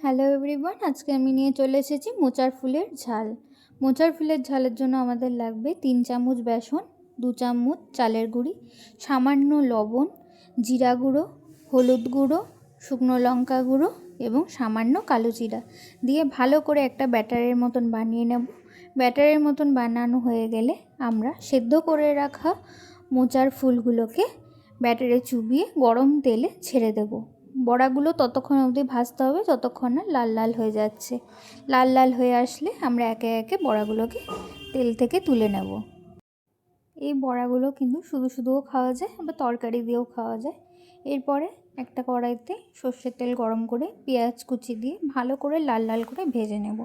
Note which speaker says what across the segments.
Speaker 1: Hello everyone, আজকে আমি নিয়ে চলে এসেছি মোচার ফুলের ঝাল। মোচার ফুলের ঝালের জন্য আমাদের লাগবে 3 চামচ বেসন, 2 চামচ চালের গুঁড়ি, সামান্য লবণ, জিরা গুঁড়ো, হলুদ গুঁড়ো, শুকনো লঙ্কা গুঁড়ো এবং সামান্য কালো জিরা দিয়ে ভালো করে একটা ব্যাটারের মতন বানিয়ে নেব। ব্যাটারের মতন বানানো হয়ে গেলে আমরা সেদ্ধ করে রাখা মোচার ফুলগুলোকে ব্যাটারে চুবিয়ে গরম তেলে ছেড়ে দেব। বড়াগুলো ততক্ষণ অবধি ভাজতে হবে যতক্ষণ না লাল লাল হয়ে যাচ্ছে। লাল লাল হয়ে আসলে আমরা একে একে বড়াগুলোকে তেল থেকে তুলে নেব। এই বড়াগুলো কিন্তু শুধু শুধুও খাওয়া যায়, আবার তরকারি দিয়েও খাওয়া যায়। এরপরে একটা কড়াইতে সর্ষের তেল গরম করে পেঁয়াজ কুচি দিয়ে ভালো করে লাল লাল করে ভেজে নেব।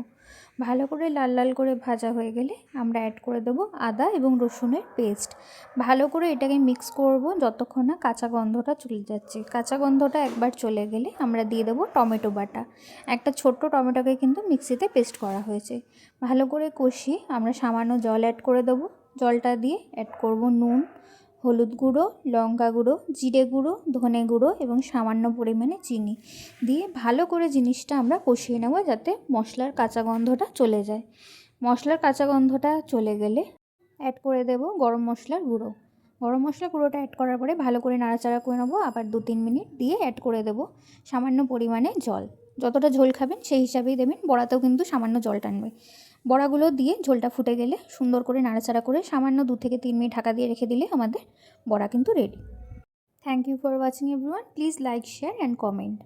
Speaker 1: ভালো করে লাল লাল করে ভাজা হয়ে গেলে আমরা অ্যাড করে দেবো আদা এবং রসুনের পেস্ট। ভালো করে এটাকে মিক্স করব যতক্ষণ না কাঁচা গন্ধটা চলে যাচ্ছে। কাঁচা গন্ধটা একবার চলে গেলে আমরা দিয়ে দেবো টমেটো বাটা। একটা ছোট্ট টমেটোকে কিন্তু মিক্সিতে পেস্ট করা হয়েছে। ভালো করে কষিয়ে আমরা সামান্য জল অ্যাড করে দেবো। জলটা দিয়ে অ্যাড করব নুন, হলুদ গুঁড়ো, লঙ্কা গুঁড়ো, জিরে গুঁড়ো, ধনে গুঁড়ো এবং সামান্য পরিমাণে চিনি দিয়ে ভালো করে জিনিসটা আমরা কষিয়ে নেব যাতে মশলার কাঁচা গন্ধটা চলে যায়। মশলার কাঁচা গন্ধটা চলে গেলে অ্যাড করে দেব গরম মশলার গুঁড়ো। গরম মশলা গুঁড়োটা অ্যাড করার পরে ভালো করে নাড়াচাড়া করে নেবো। আবার 2-3 মিনিট দিয়ে অ্যাড করে দেব সামান্য পরিমাণে জল। যতটা ঝোল খাবেন সেই হিসাবেই দেবেন। বড়াতেও কিন্তু সামান্য জল টানবে। বড়াগুলো দিয়ে ঝোলটা ফুটে গেলে সুন্দর করে নাড়াচাড়া করে সামান্য 2 থেকে 3 মিনিট ঢাকা দিয়ে রেখে দিলে আমাদের বড়া কিন্তু ready. Thank you for watching everyone. Please like, share and comment.